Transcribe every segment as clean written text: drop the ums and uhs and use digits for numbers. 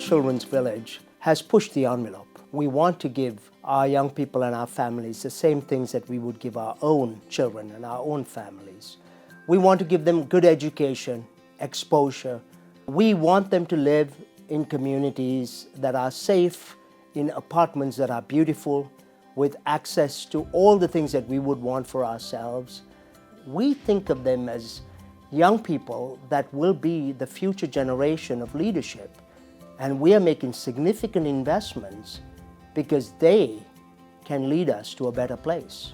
Children's Village has pushed the envelope. We want to give our young people and our families the same things that we would give our own children and our own families. We want to give them good education, exposure. We want them to live in communities that are safe, in apartments that are beautiful, with access to all the things that we would want for ourselves. We think of them as young people that will be the future generation of leadership. And we are making significant investments because they can lead us to a better place.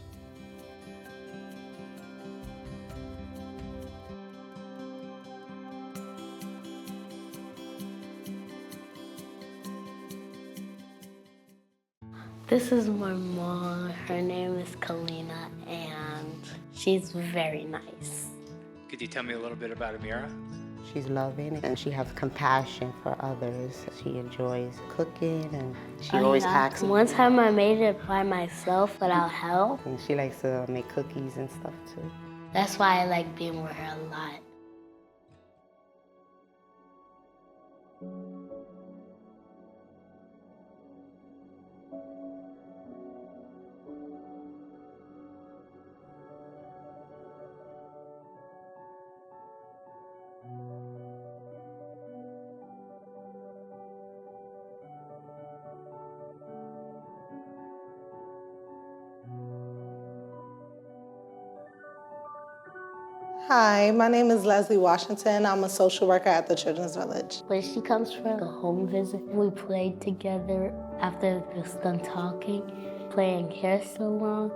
This is my mom. Her name is Kalina, and she's very nice. Could you tell me a little bit about Amira? She's loving and she has compassion for others. She enjoys cooking and she always asks. One time I made it by myself without help. And she likes to make cookies and stuff too. That's why I like being with her a lot. Hi, my name is Leslie Washington. I'm a social worker at the Children's Village. When she comes for a home visit, we play together after we're done talking, playing hair salon.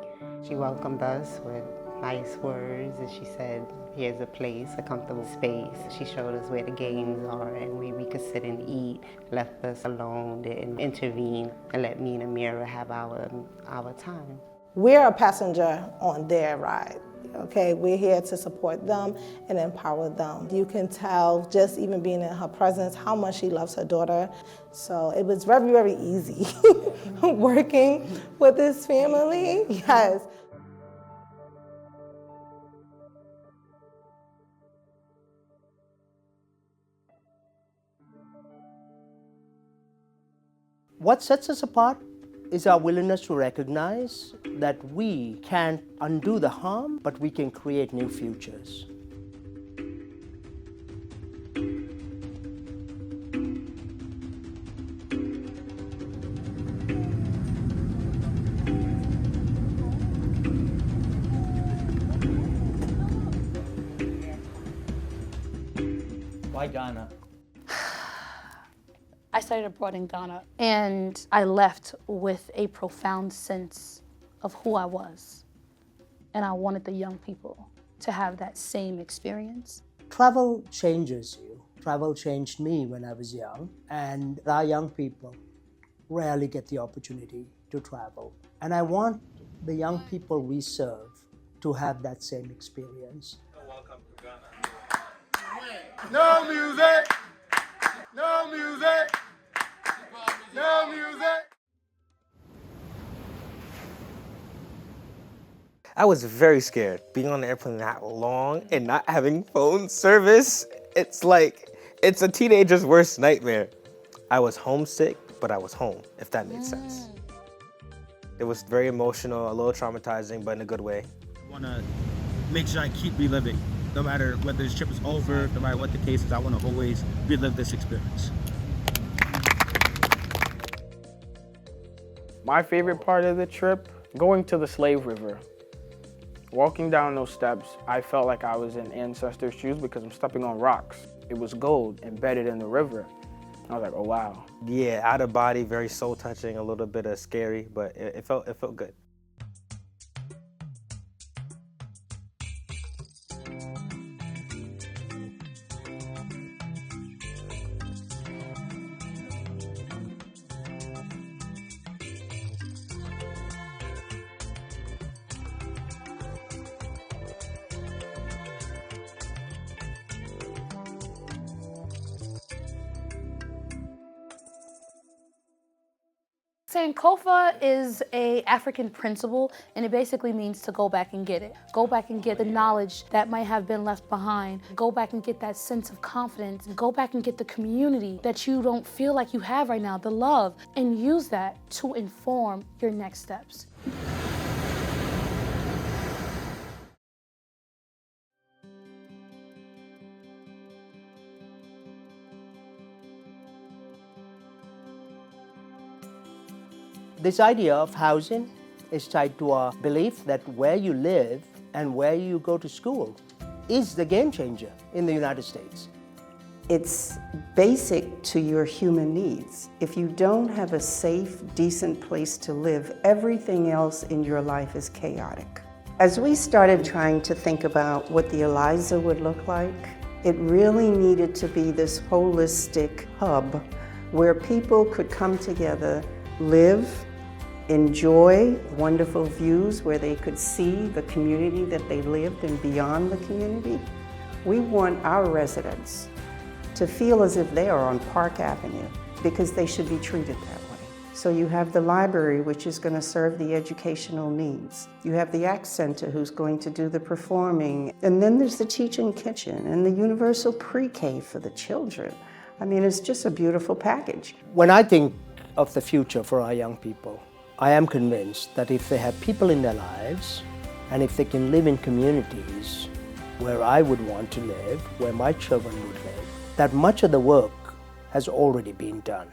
She welcomed us with nice words and she said, here's a place, a comfortable space. She showed us where the games are and where we could sit and eat, left us alone, didn't intervene, and let me and Amira have our time. We're a passenger on their ride. Okay, we're here to support them and empower them. You can tell just even being in her presence how much she loves her daughter. So it was very, very easy working with this family. Yes. What sets us apart is our willingness to recognize that we can't undo the harm, but we can create new futures. Why Ghana? I studied abroad in Ghana, and I left with a profound sense of who I was. And I wanted the young people to have that same experience. Travel changes you. Travel changed me when I was young, and our young people rarely get the opportunity to travel. And I want the young people we serve to have that same experience. Welcome to Ghana. No music! No music! No music! I was very scared being on the airplane that long and not having phone service. It's like, it's a teenager's worst nightmare. I was homesick, but I was home, if that makes sense. It was very emotional, a little traumatizing, but in a good way. I want to make sure I keep reliving. No matter whether this trip is over, no matter what the case is, I want to always relive this experience. My favorite part of the trip, going to the Slave River. Walking down those steps, I felt like I was in ancestors' shoes because I'm stepping on rocks. It was gold embedded in the river. I was like, oh wow. Yeah, out of body, very soul touching, a little bit of scary, but it felt good. Sankofa is an African principle, and it basically means to go back and get it. Go back and get the knowledge that might have been left behind. Go back and get that sense of confidence. Go back and get the community that you don't feel like you have right now, the love, and use that to inform your next steps. This idea of housing is tied to our belief that where you live and where you go to school is the game changer in the United States. It's basic to your human needs. If you don't have a safe, decent place to live, everything else in your life is chaotic. As we started trying to think about what the Eliza would look like, it really needed to be this holistic hub where people could come together, live, enjoy wonderful views where they could see the community that they lived and beyond the community. We want our residents to feel as if they are on Park Avenue because they should be treated that way. So you have the library, which is going to serve the educational needs. You have the ACT Center, who's going to do the performing. And then there's the teaching kitchen and the universal pre-K for the children. I mean, it's just a beautiful package. When I think of the future for our young people, I am convinced that if they have people in their lives and if they can live in communities where I would want to live, where my children would live, that much of the work has already been done.